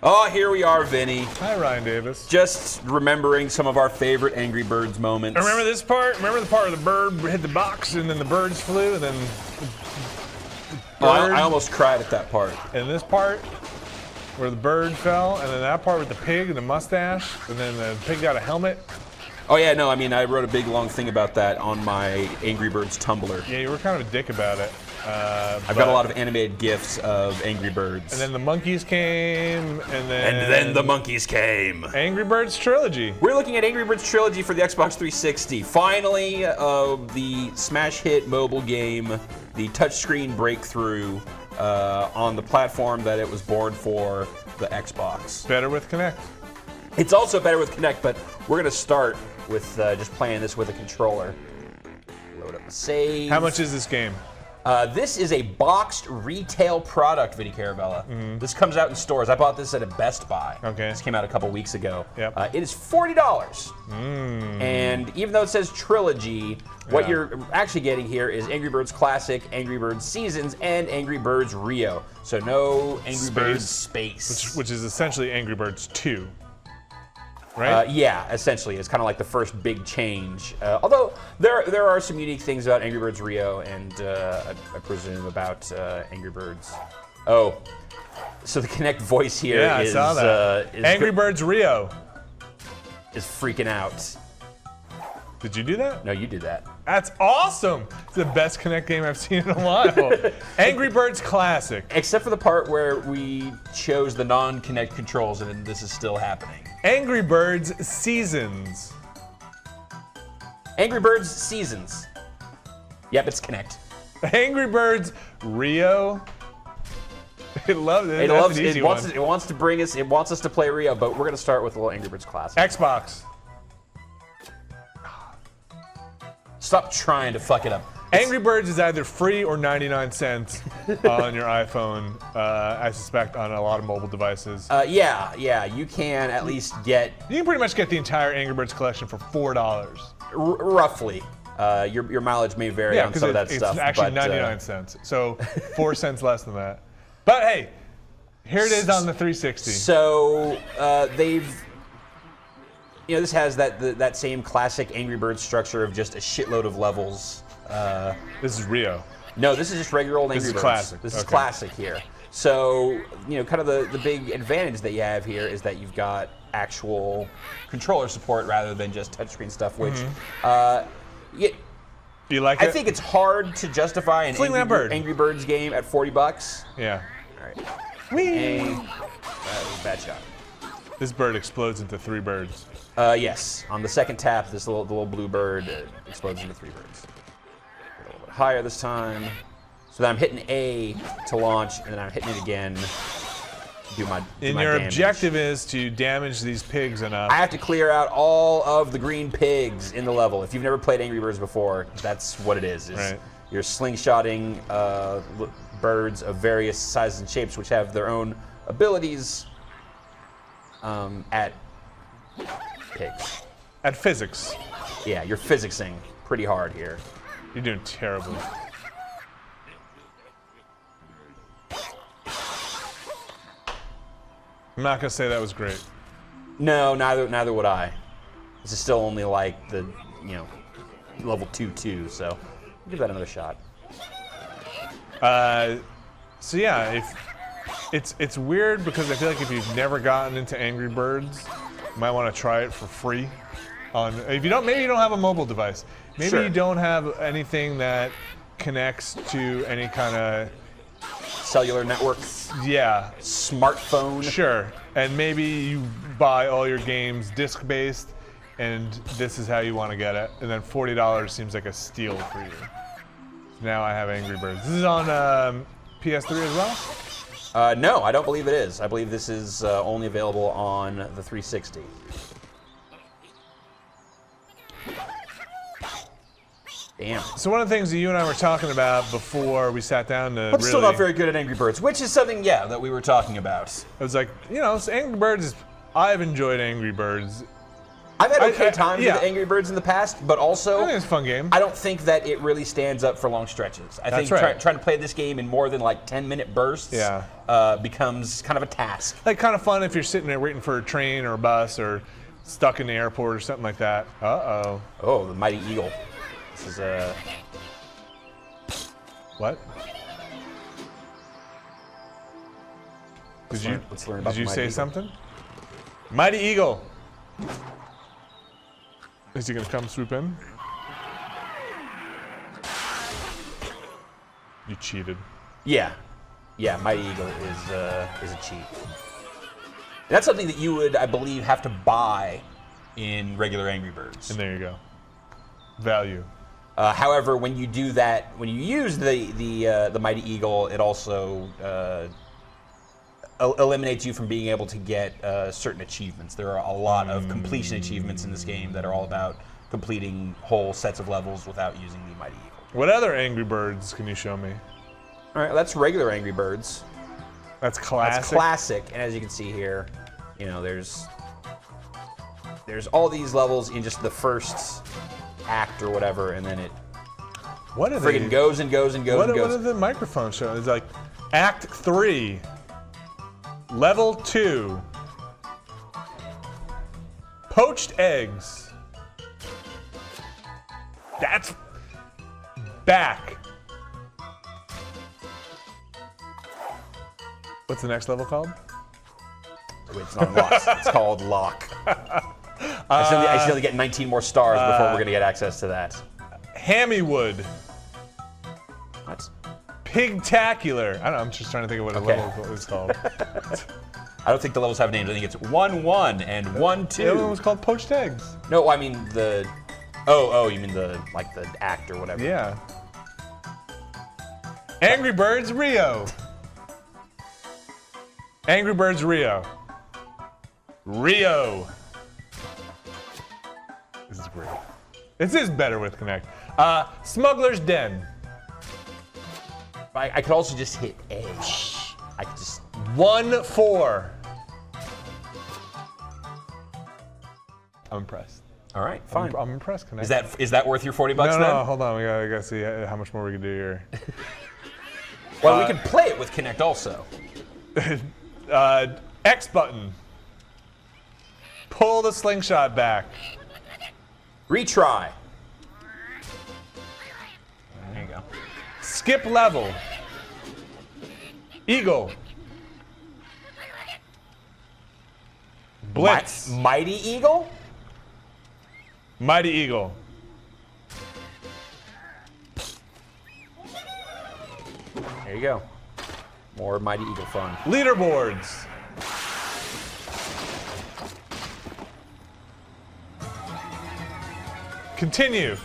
Oh, here we are, Vinny. Hi, Ryan Davis. Just remembering some of our favorite Angry Birds moments. Remember this part? Remember the part where the bird hit the box and then the birds flew and then I almost cried at that part. And this part where the bird fell and then that part with the pig and the mustache and then the pig got a helmet. Oh yeah, no, I mean, I wrote a big long thing about that on my Angry Birds Tumblr. Yeah, you were kind of a dick about it. I've got a lot of animated GIFs of Angry Birds. And then the monkeys came, and then the monkeys came. Angry Birds Trilogy. We're looking at Angry Birds Trilogy for the Xbox 360. Finally, the smash hit mobile game, the touchscreen breakthrough on the platform that it was born for, the Xbox. Better with Kinect. It's also better with Kinect, but we're going to start with just playing this with a controller. Load up the save. How much is this game? This is a boxed retail product, Vinny Carabella. Mm-hmm. This comes out in stores. I bought this at a Best Buy. Okay. This came out a couple weeks ago. Yep. It is $40. And even though it says Trilogy, what you're actually getting here is Angry Birds Classic, Angry Birds Seasons, and Angry Birds Rio. So no Angry Birds Space. Which is essentially Angry Birds 2. Right? Yeah, essentially. It's kind of like the first big change. Although there are some unique things about Angry Birds Rio and I presume about Angry Birds. Oh, so the Kinect voice here is I saw that. Angry Birds Rio is freaking out. Did you do that? No, you did that. That's awesome. It's the best Kinect game I've seen in a while. Angry Birds Classic. Except for the part where we chose the non-Kinect controls and this is still happening. Angry Birds Seasons. Angry Birds Seasons. Yep, it's Kinect. Angry Birds Rio. It loves it. It wants to bring us. It wants us to play Rio, but we're gonna start with a little Angry Birds Classic. Xbox. Stop trying to fuck it up. Angry Birds is either free or 99 cents on your iPhone, I suspect, on a lot of mobile devices. Yeah, you can at least get... You can pretty much get the entire Angry Birds collection for $4. Roughly. Your mileage may vary on some of that stuff. It's actually 99 cents, so 4 cents less than that. But hey, here it is on the 360. So they've... You know, this has that same classic Angry Birds structure of just a shitload of levels. This is Rio. No, this is just regular old Angry Birds. Classic. This is classic here. So, you know, kind of the big advantage that you have here is that you've got actual controller support rather than just touchscreen stuff, which you like it? I think it's hard to justify an Angry Birds game at $40. Yeah. All right. Whee! That was a bad shot. This bird explodes into 3 birds. Yes. On the second tap, the little blue bird explodes into 3 birds. Get a little bit higher this time. So then I'm hitting A to launch, and then I'm hitting it again. And your objective is to damage these pigs enough. I have to clear out all of the green pigs in the level. If you've never played Angry Birds before, that's what it is. Right. You're slingshotting birds of various sizes and shapes, which have their own abilities at pigs. At physics. Yeah, you're physicsing pretty hard here. You're doing terribly. I'm not gonna say that was great. No, neither would I. This is still only like the, level 2, so I'll give that another shot. So yeah, if it's weird because I feel like if you've never gotten into Angry Birds, you might want to try it for free. Maybe you don't have a mobile device. Maybe you don't have anything that connects to any kind of cellular network. Yeah. Smartphone. Sure. And maybe you buy all your games disc-based, and this is how you want to get it. And then $40 seems like a steal for you. Now I have Angry Birds. This is on PS3 as well? No, I don't believe it is. I believe this is only available on the 360. Damn. So one of the things that you and I were talking about before we sat down to I'm still not very good at Angry Birds, which is something, that we were talking about. I was like, Angry Birds I've enjoyed Angry Birds. I've had okay times with Angry Birds in the past, but also I think it's a fun game. I don't think that it really stands up for long stretches. I think trying to play this game in more than like 10-minute bursts becomes kind of a task. Like kind of fun if you're sitting there waiting for a train or a bus or stuck in the airport or something like that. Uh-oh. Oh, the Mighty Eagle. This is What? Let's learn about Did you say Eagle. something? Mighty Eagle. Is he gonna come swoop in? You cheated. Yeah. Yeah, Mighty Eagle is a cheat. That's something that you would, I believe, have to buy in regular Angry Birds. And there you go. Value. However, when you do that, when you use the Mighty Eagle, it also eliminates you from being able to get certain achievements. There are a lot of completion achievements in this game that are all about completing whole sets of levels without using the Mighty Eagle. What other Angry Birds can you show me? All right, that's regular Angry Birds. That's classic. That's classic, and as you can see here, you know, there's all these levels in just the first act or whatever, and then it friggin' goes and goes and goes and goes. What are the microphones showing? It's like Act 3, Level 2, Poached Eggs. That's back. What's the next level called? Wait, it's not Lost. It's called Lock. I still need to get 19 more stars before we're going to get access to that. Hammywood. What? Pigtacular. I don't know, I'm just trying to think of what a level is called. I don't think the levels have names. I think it's 1-1 and 1-2. The other one was called Poached Eggs. No, I mean the... Oh, you mean the act or whatever. Yeah. Angry Birds Rio. Angry Birds Rio. Rio. This is great. This is better with Kinect. Smuggler's Den. I could also just hit A. I could just... 1-4. I'm impressed. All right, fine. I'm impressed, Kinect. Is that worth your $40 then? No, hold on. We gotta see how much more we can do here. Well, we can play it with Kinect also. X button. Pull the slingshot back. Retry. There you go. Skip level. Eagle. Blitz. Mighty Eagle? Mighty Eagle. There you go. More Mighty Eagle fun. Leaderboards. Continue.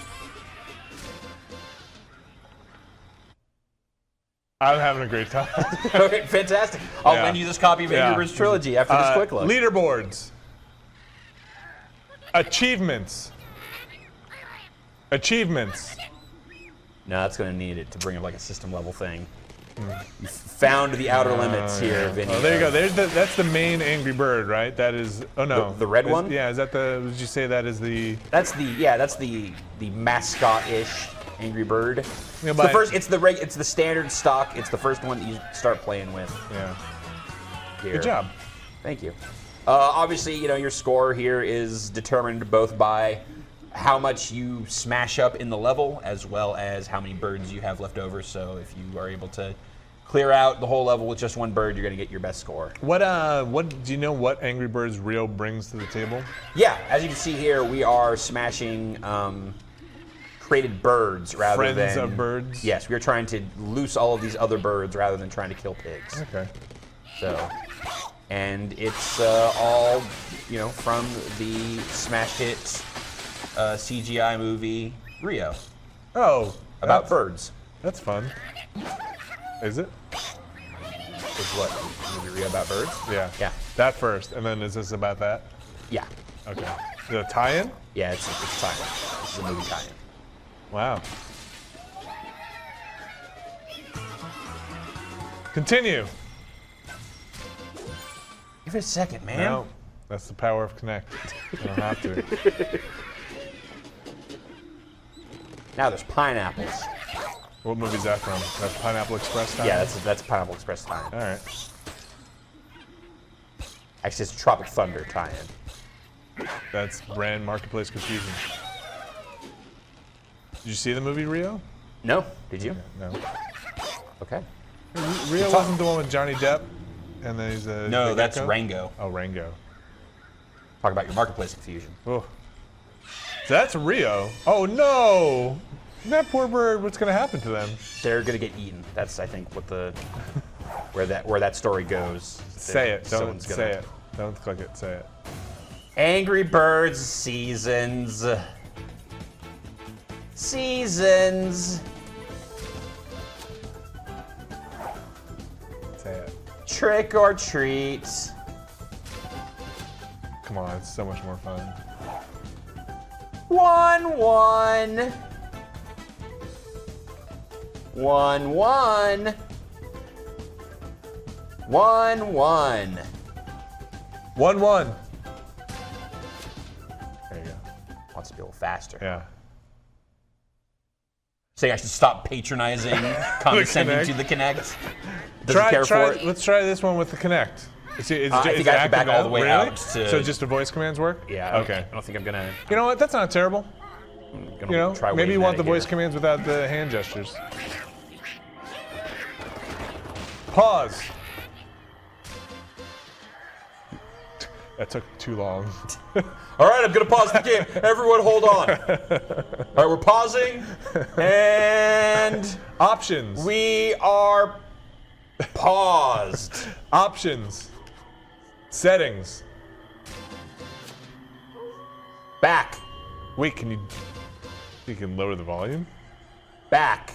I'm having a great time. Okay, fantastic. I'll lend you this copy of Angry Birds Trilogy after this quick look. Leaderboards. Achievements. Achievements. No, that's going to need it to bring up like a system level thing. You found the outer limits here, Vinny. Oh, there you go. That's the main Angry Bird, right? That is. Oh no. The red one? Yeah. Is that the? Would you say that is the? That's the mascot-ish Angry Bird. Yeah, It's the first. It's the standard stock. It's the first one that you start playing with. Yeah. Here. Good job. Thank you. Obviously, you know your score here is determined both by how much you smash up in the level, as well as how many birds you have left over. So if you are able to clear out the whole level with just one bird, you're going to get your best score. What do you know what Angry Birds Rio brings to the table? Yeah, as you can see here, we are smashing created birds rather than Friends of birds? Yes, we are trying to loose all of these other birds rather than trying to kill pigs. Okay. So, and it's all, you know, from the smash hit CGI movie Rio. Oh, About birds. That's fun. Is it? Is what? Movie Rio about birds? Yeah. Yeah. That first, and then is this about that? Yeah. Okay. Is it a tie-in? Yeah, it's tie-in. This is a movie tie-in. Wow. Continue. Give it a second, man. No. That's the power of Kinect. You don't have to. Now there's pineapples. What movie's that from? That's Pineapple Express time? Yeah, that's Pineapple Express time. All right. Actually, it's Tropic Thunder tie-in. That's brand marketplace confusion. Did you see the movie Rio? No. Did you? No. Okay. Rio wasn't the one with Johnny Depp, and then he's a. No, that's gecko? Rango. Oh, Rango. Talk about your marketplace confusion. Oh. So that's Rio. Oh no! That poor bird. What's gonna happen to them? They're gonna get eaten. That's, I think, what the where that story goes. Say it. Don't Someone's say it. Don't click it. Say it. Angry Birds seasons. Seasons. Say it. Trick or treat. Come on, it's so much more fun. 1-1. 1-1. 1-1. 1-1. There you go. Wants to be a little faster. Yeah. So I should stop patronizing, condescending Kinect. to the Kinect. Doesn't care for it. Let's try this one with the Kinect. I think I have to active back all the now? way Really? out to- So just the voice commands work? Yeah. Okay. I don't think I'm gonna. You know what? That's not terrible. Gonna You know, try maybe you waiting want the that voice here. commands without the hand gestures. Pause. That took too long. All right, I'm gonna pause the game. Everyone, hold on. All right, we're pausing, and Options. we are paused. Options. Settings. Back, Wait, can you can lower the volume? back.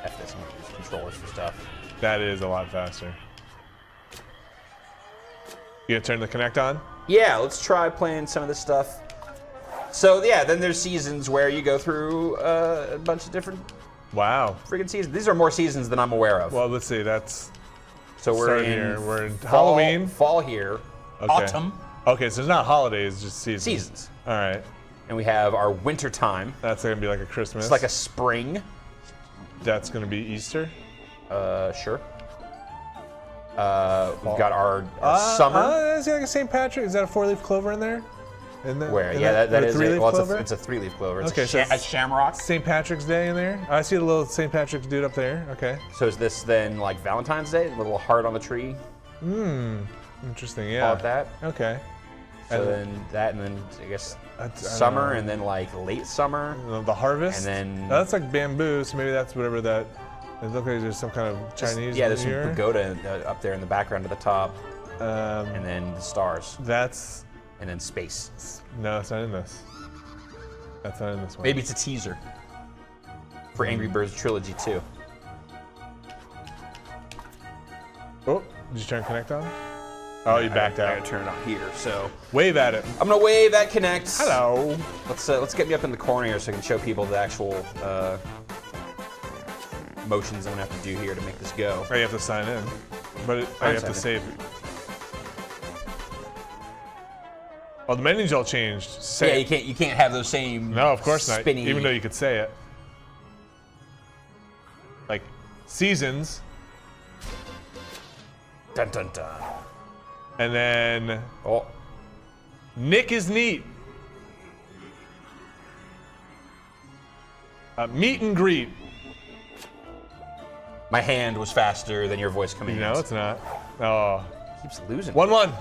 F this, I'm gonna use controllers for stuff. That is a lot faster. You gonna turn the Kinect on? Yeah, let's try playing some of this stuff. So yeah, then there's seasons where you go through a bunch of different Wow. freaking seasons. These are more seasons than I'm aware of. Well, let's see. That's so we're start in, here. We're in fall, Halloween. fall here, Okay. autumn, Okay, so it's not holidays, just seasons. seasons, All right. and we have our winter time. That's gonna be like a Christmas. It's like a spring. That's gonna be Easter. Sure. We've got our summer. Is it like a St. Patrick? Is that a 4-leaf clover in there? Where? Yeah, that or is. 3-leaf clover? It's a 3-leaf clover. It's Okay, so a shamrock. St. Patrick's Day in there. I see a little St. Patrick's dude up there. Okay. So is this then like Valentine's Day? A little heart on the tree. Interesting. Yeah. Call it that. Okay. So And then that, and then I guess I don't summer, know. and then like late summer. The harvest. And then- that's like bamboo, so maybe that's whatever that. It looks like there's some kind of Chinese. Yeah, there's some here. pagoda up there in the background at the top, Um, and then the stars, that's and then space. no, it's not in this. That's not in this one. Maybe it's a teaser for Angry Birds Trilogy 2. Oh, did you turn Kinect on? Oh, you backed I out. gotta turn it on here. So Wave at it. I'm gonna wave at Kinect. Hello. Let's get me up in the corner here so I can show people the actual motions I'm gonna have to do here to make this go. Oh, you have to sign in, but you I'm have to signing save. Oh, the menus all changed. Yeah, you can't have those same. No, of course not. spinny. Even though you could say it. Like seasons, Dun dun dun. and then Oh, Nick is neat. Meet and greet. my hand was faster than your voice coming in. No, it's not. Oh, Keeps losing. 1-1.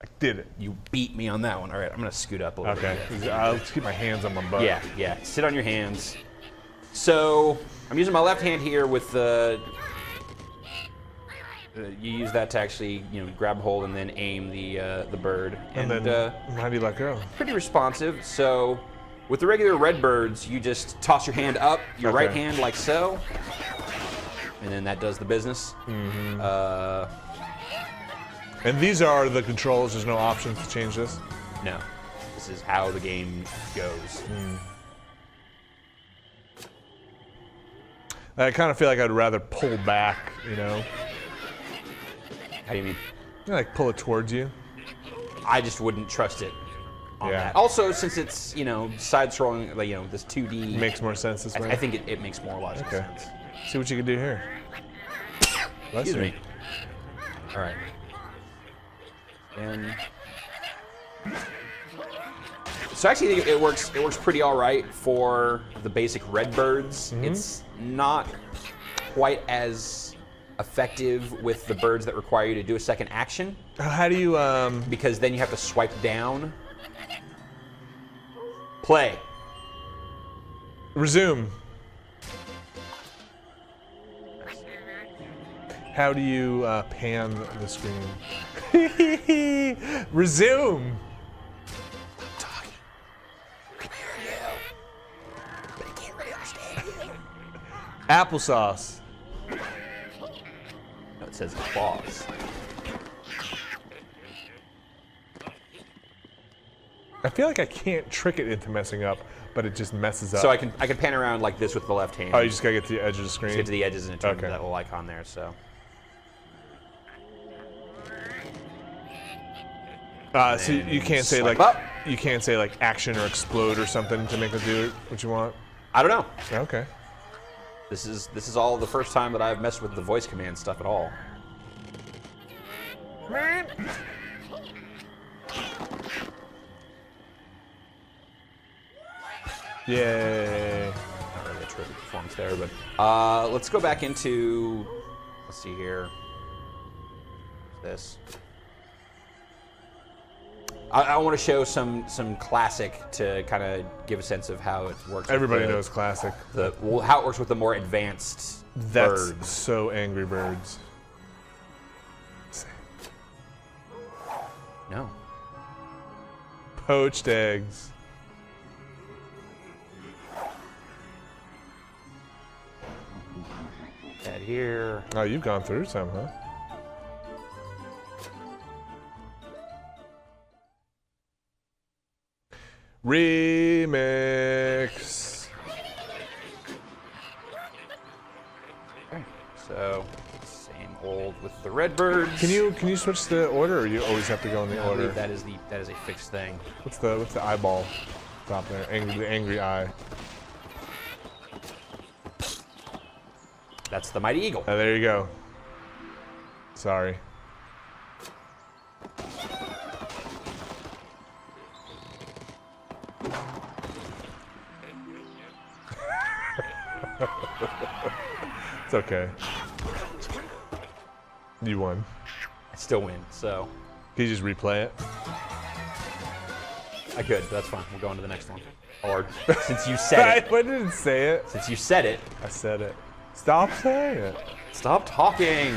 I did it. You beat me on that one. All right, I'm gonna scoot up a little Okay. bit. I'll just keep my hands on my butt. Yeah. Sit on your hands. So I'm using my left hand here with the. You use that to actually, grab hold and then aim the bird. And then how do you let go? Pretty responsive. So with the regular red birds, you just toss your hand up, your Okay. right hand like so, and then that does the business. And these are the controls. There's no options to change this. No, this is how the game goes. I kind of feel like I'd rather pull back, you know? How do you mean? Like pull it towards you. I just wouldn't trust it on Yeah. that. Also, since it's, you know, side-scrolling, like, you know, this 2D. Makes more sense this way. I think it makes more logical Okay. sense. See what you can do here. Excuse me. All right. And so actually, I think it works pretty all right for the basic Redbirds. It's not quite as effective with the birds that require you to do a second action. How do you Because then you have to swipe down. Play. resume? How do you pan the screen? Resume. I'm talking. I can hear you, but I can't really understand you. Applesauce. No, it says claws. I feel like I can't trick it into messing up, but it just messes up. So I can pan around like this with the left hand. Oh, you just gotta get to the edge of the screen. Just get to the edges and it turns Okay. that little icon there. So. So you can't say swipe like up. you can't say like action or explode or something to make it do what you want. I don't know. Okay. This is all the first time that I've messed with the voice command stuff at all. Yay. Not really a terrific performance there, but let's go back into. Let's see here. This. I want to show some classic to kind of give a sense of how it works. Everybody with knows classic. how it works with the more advanced That's birds. so Angry Birds. No. Poached eggs. That here. Oh, you've gone through some, huh? Remix. Okay. So same old with the Redbirds. Can you switch the order, or you always have to go in the I order? believe that is a fixed thing. What's the eyeball top there? The angry eye. That's the Mighty Eagle. Oh, there you go. Sorry. It's okay. You won. I still win, so Can you just replay it? I could. But that's fine. We'll go on to the next one. Or since you said it, I didn't say it. since you said it, I said it. Stop saying it. stop talking.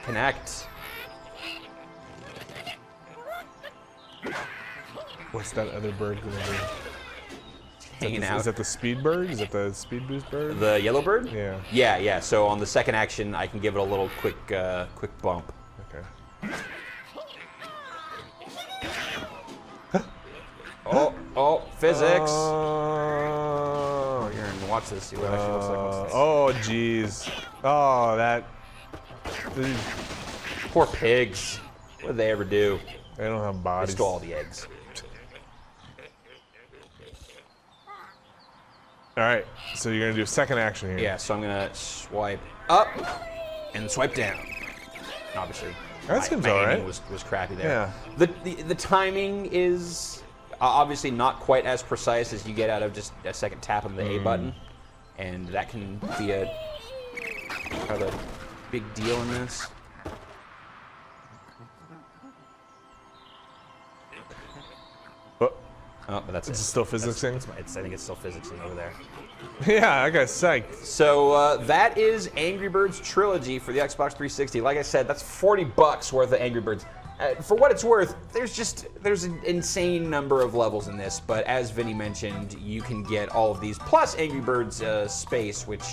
Kinect. What's that other bird gonna do? Hanging out. Is that the speed bird? Is that the speed boost bird? The yellow bird? Yeah. Yeah. So on the second action, I can give it a little quick bump. Okay. Oh, physics. Oh, Here, and watch this. See what it actually looks like. What's this? oh, jeez. Oh, that. Poor pigs. What did they ever do? They don't have They bodies. stole all the eggs. All right, so you're gonna do a second action here. Yeah, so I'm gonna swipe up and swipe down. And obviously, That seems my all aiming right. was crappy there. Yeah. The timing is obviously not quite as precise as you get out of just a second tap of the A button, and that can be a kind of a big deal in this. Oh, but that's Is it. it still physicsing? I think it's still physicsing over there. Yeah, I got psyched. So that is Angry Birds Trilogy for the Xbox 360. Like I said, that's $40 worth of Angry Birds. For what it's worth, there's an insane number of levels in this, but as Vinny mentioned, you can get all of these plus Angry Birds Space, which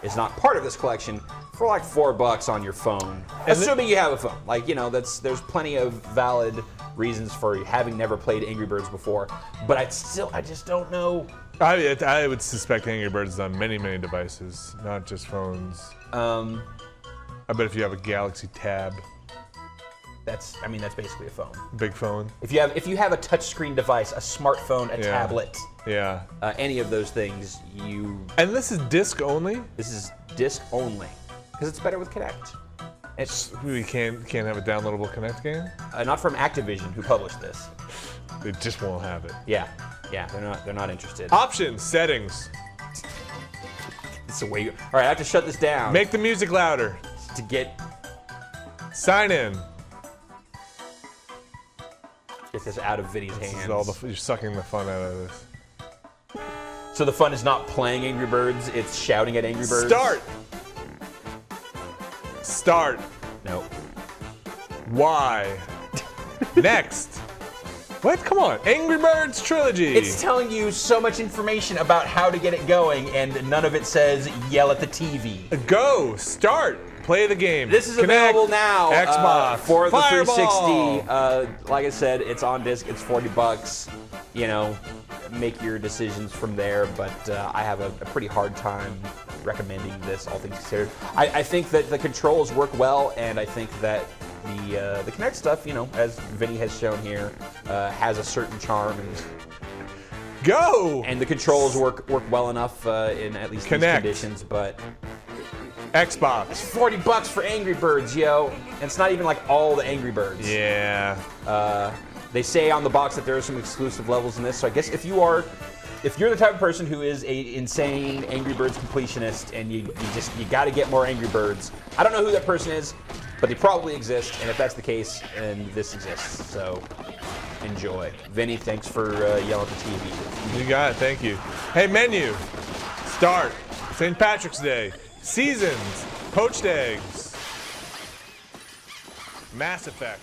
is not part of this collection, for like $4 on your phone, assuming you have a phone. Like, you know, there's plenty of valid reasons for having never played Angry Birds before. But I just don't know. I would suspect Angry Birds is on many, many devices, not just phones. I bet if you have a Galaxy Tab, that's basically a phone. big phone. If you have a touchscreen device, a smartphone, a tablet, Yeah. any of those things, And this is disc only? this is disc only because it's better with Kinect. It's We can't have a downloadable Kinect game? not from Activision, who published this. They just won't have it. Yeah, they're not interested. Options, settings. It's a way. All right, I have to shut this down Make the music louder. to get Sign in. this out of Vinny's This hands. is all you're sucking the fun out of this. So the fun is not playing Angry Birds; it's shouting at Angry Birds. Start. No. Why? Next. What? Come on. Angry Birds Trilogy. It's telling you so much information about how to get it going, and none of it says yell at the TV. Go. Start. Play the game. This is Kinect, available now Xbox for the Fireball. 360. Like I said, it's on disc. It's $40. You know, make your decisions from there. But I have a pretty hard time recommending this, all things considered. I think that the controls work well, and I think that the Kinect stuff, you know, as Vinny has shown here, has a certain charm, Go. and the controls work well enough in at least these Kinect. conditions. But Xbox. $40 for Angry Birds, yo. And it's not even like all the Angry Birds. Yeah. They say on the box that there are some exclusive levels in this. So I guess if you're the type of person who is a insane Angry Birds completionist and you got to get more Angry Birds, I don't know who that person is, but they probably exist. And if that's the case, then this exists. So enjoy. Vinny, thanks for yelling at the TV. You got it. Thank you. Hey, menu. Start. St. Patrick's Day. Seasons. Poached eggs. Mass Effect.